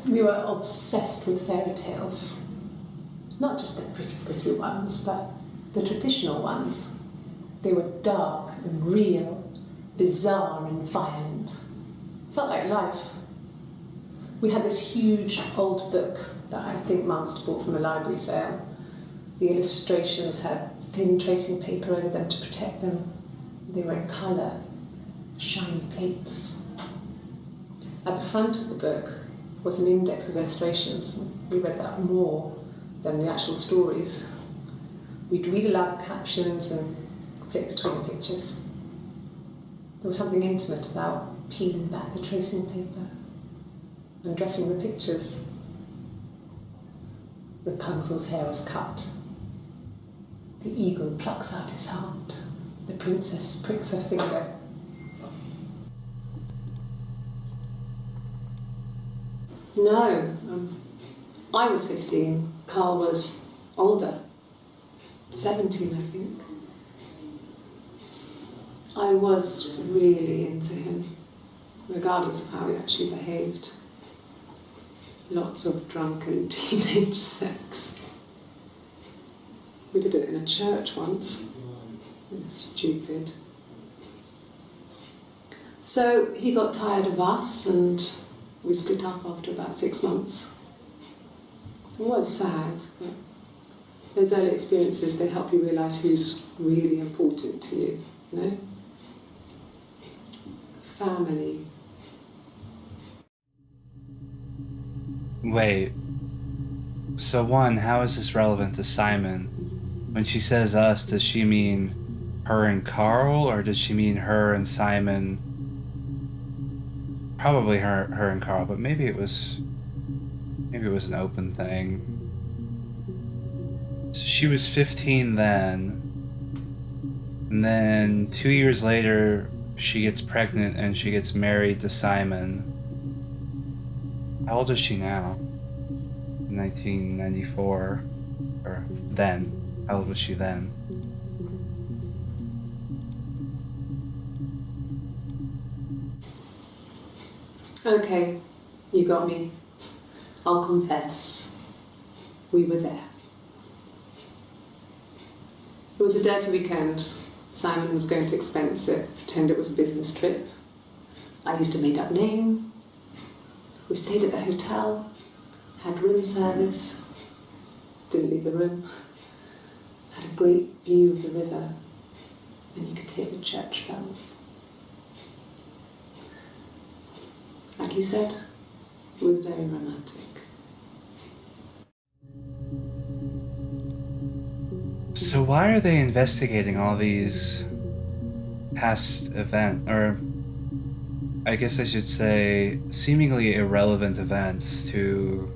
We were obsessed with fairy tales. Not just the pretty ones, but the traditional ones. They were dark and real, bizarre and violent. Felt like life. We had this huge old book that I think Mum must have bought from a library sale. The illustrations had thin tracing paper over them to protect them. They were in colour, shiny plates. At the front of the book was an index of illustrations. We read that more than the actual stories. We'd read aloud the captions and flip between the pictures. There was something intimate about peeling back the tracing paper, undressing the pictures. Rapunzel's hair is cut. The eagle plucks out his heart. The princess pricks her finger. No, I was 15. Carl was older. 17, I think. I was really into him, regardless of how he actually behaved. Lots of drunken teenage sex. We did it in a church once. It was stupid. So he got tired of us and we split up after about 6 months. It was sad, but those early experiences, they help you realise who's really important to you, you know? Family. Wait, so one, how is this relevant to Simon? When she says us, does she mean her and Carl, or does she mean her and Simon? Probably her and Carl, but maybe it was an open thing. So she was 15 then, and then 2 years later she gets pregnant and she gets married to Simon. How old is she now? 1994, or then. How old was she then? Okay, you got me. I'll confess. We were there. It was a dirty weekend. Simon was going to expense it, pretend it was a business trip. I used a made-up name. We stayed at the hotel, had room service, didn't leave the room, had a great view of the river, and you could hear the church bells. Like you said, it was very romantic. So why are they investigating all these past or I guess I should say seemingly irrelevant events to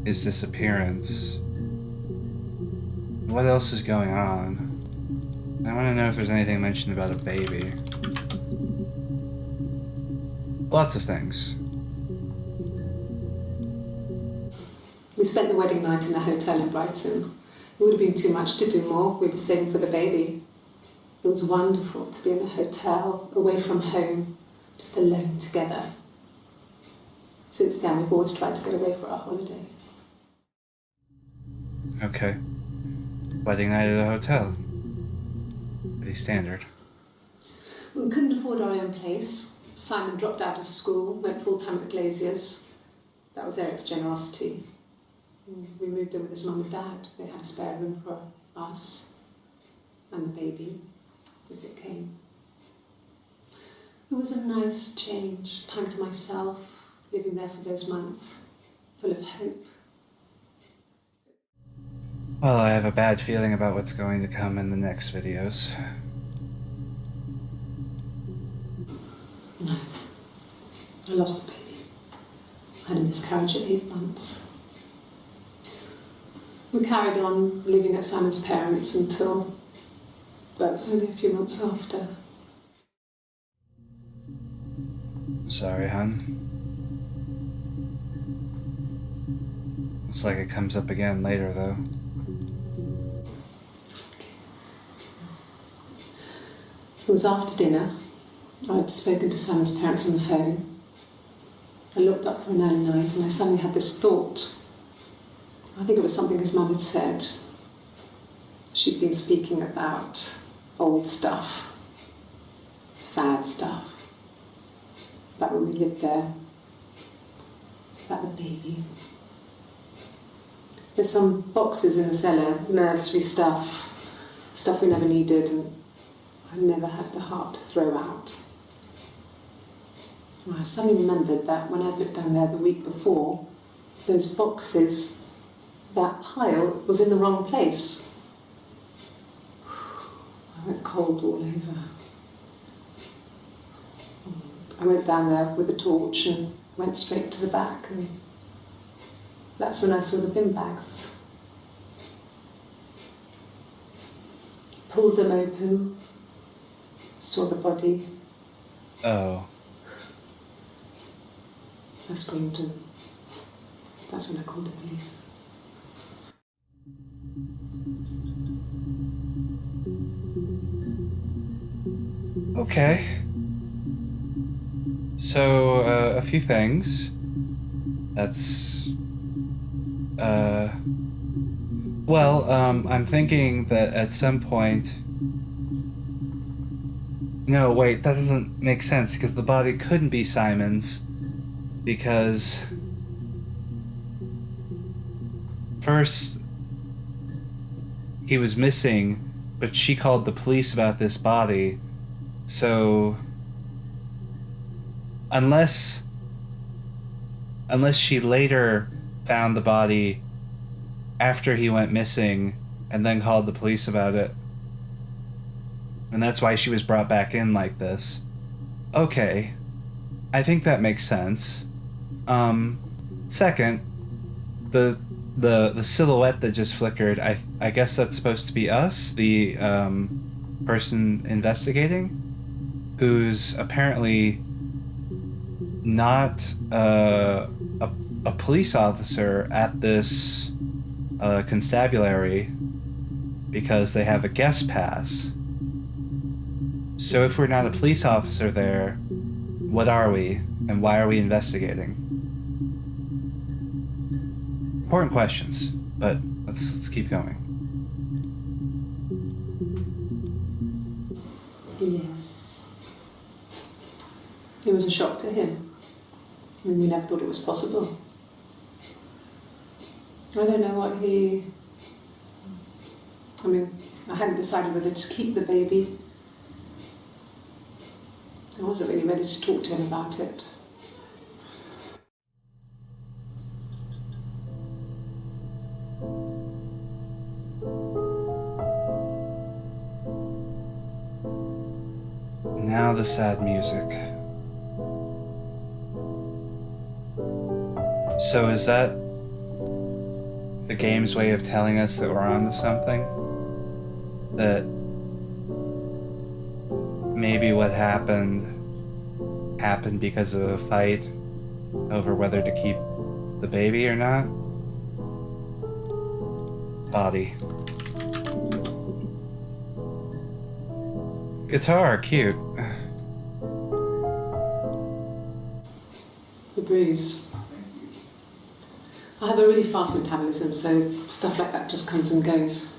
his disappearance? What else is going on? I want to know if there's anything mentioned about a baby. Lots of things. We spent the wedding night in a hotel in Brighton. It would have been too much to do more. We were saving for the baby. It was wonderful to be in a hotel, away from home, just alone together. Since then, we've always tried to get away for our holiday. Okay. Wedding night at a hotel. Pretty standard. We couldn't afford our own place. Simon dropped out of school, went full-time at the Glaziers. That was Eric's generosity. We moved in with his mum and dad. They had a spare room for us and the baby, if it came. It was a nice change, time to myself, living there for those months, full of hope. Well, I have a bad feeling about what's going to come in the next videos. No, I lost the baby. I had a miscarriage at 8 months. We carried on living at Simon's parents until, well, it was only a few months after. Sorry, hon. Looks like it comes up again later, though. It was after dinner. I'd spoken to Simon's parents on the phone. I looked up for an early night and I suddenly had this thought. I think it was something his mum had said. She'd been speaking about old stuff, sad stuff, about when we lived there, about the baby. There's some boxes in the cellar, nursery stuff we never needed and I never had the heart to throw out. And I suddenly remembered that when I'd looked down there the week before, those boxes, that pile was in the wrong place. I went cold all over. I went down there with a torch and went straight to the back, and that's when I saw the bin bags. Pulled them open, saw the body. Oh. I screamed and that's when I called the police. Okay. So, a few things. That's... I'm thinking that at some point... No, wait, that doesn't make sense, because the body couldn't be Simon's, because... First, he was missing, but she called the police about this body, so... Unless she later found the body after he went missing and then called the police about it. And that's why she was brought back in like this. Okay. I think that makes sense. Second, the silhouette that just flickered, I guess that's supposed to be us, the person investigating, who's apparently not a police officer at this constabulary because they have a guest pass. So if we're not a police officer there, what are we, and why are we investigating? Important questions, but let's keep going. Yes. It was a shock to him. I mean, we never thought it was possible. I don't know what he... I mean, I hadn't decided whether to keep the baby. I wasn't really ready to talk to him about it. Now the sad music. So is that the game's way of telling us that we're onto something? That maybe what happened because of a fight over whether to keep the baby or not? Body. Guitar, cute. The bruise. I have a really fast metabolism, so stuff like that just comes and goes.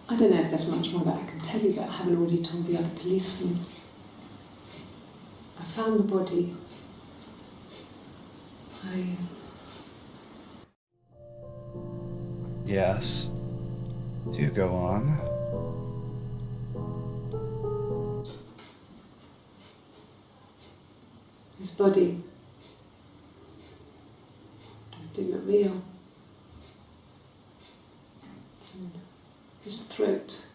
I don't know if there's much more that I can tell you that I haven't already told the other policemen. I found the body. Yes. Do go on. His body. It didn't look real. And his throat.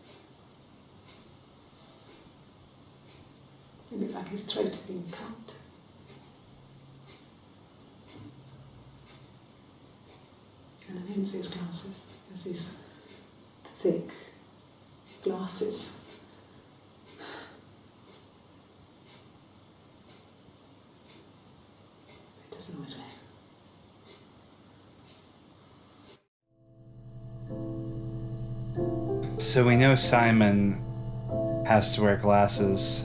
It looked like his throat had been cut. And I didn't see his glasses. There's these thick glasses. It doesn't always wear. So we know Simon has to wear glasses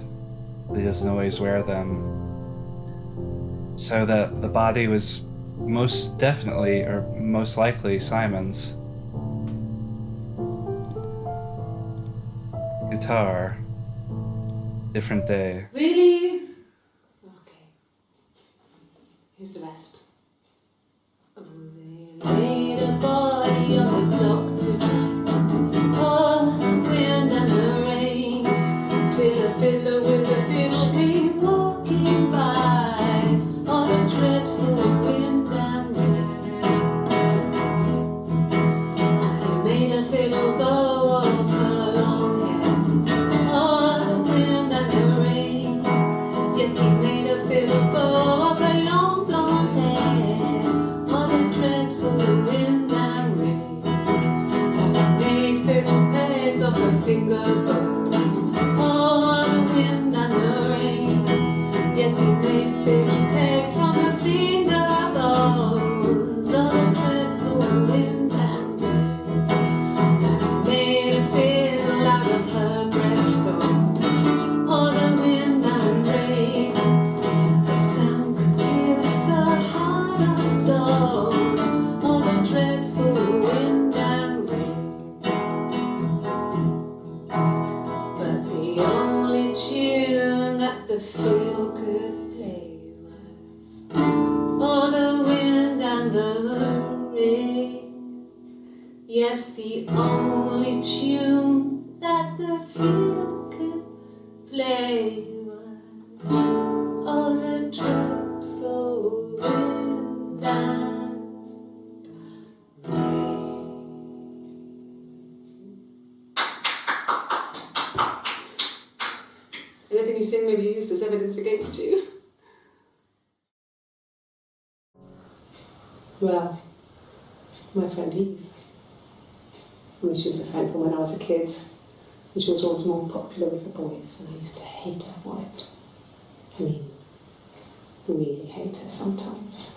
but he doesn't always wear them. So that the body was most definitely, or most likely, Simon's. Guitar. Different day. Really? Okay. Here's the rest. Oh, they laid a body on the dock to dry. Oh, the wind and the rain, till a fiddler with a fiddle came walking by. Oh, the dreadful wind and rain. And he made a fiddle bow of her long hair. Oh, the wind and the rain. Yes, he made a fiddle bow of her long blonde hair. Oh, the dreadful wind and rain. And he made fiddle pegs of her finger bows. Oh, the wind and the rain. Yes, he made fiddle pegs from her finger bows. Oh, the dreadful wind and rain. And he made a fiddle out of her breastbone. Oh, the wind and rain. The sound could pierce a heart of stone. Oh, the dreadful wind and rain. But the only tune that the fiddle could play was, oh, the wind and the rain. Yes, the only tune that the fiddle could play was, oh, the dreadful wind and rain. Anything you sing may be used as evidence against you. Well, my friend Eve. I mean, she was a friend from when I was a kid. And she was always more popular with the boys, and I used to hate her for it. I mean, really hate her sometimes.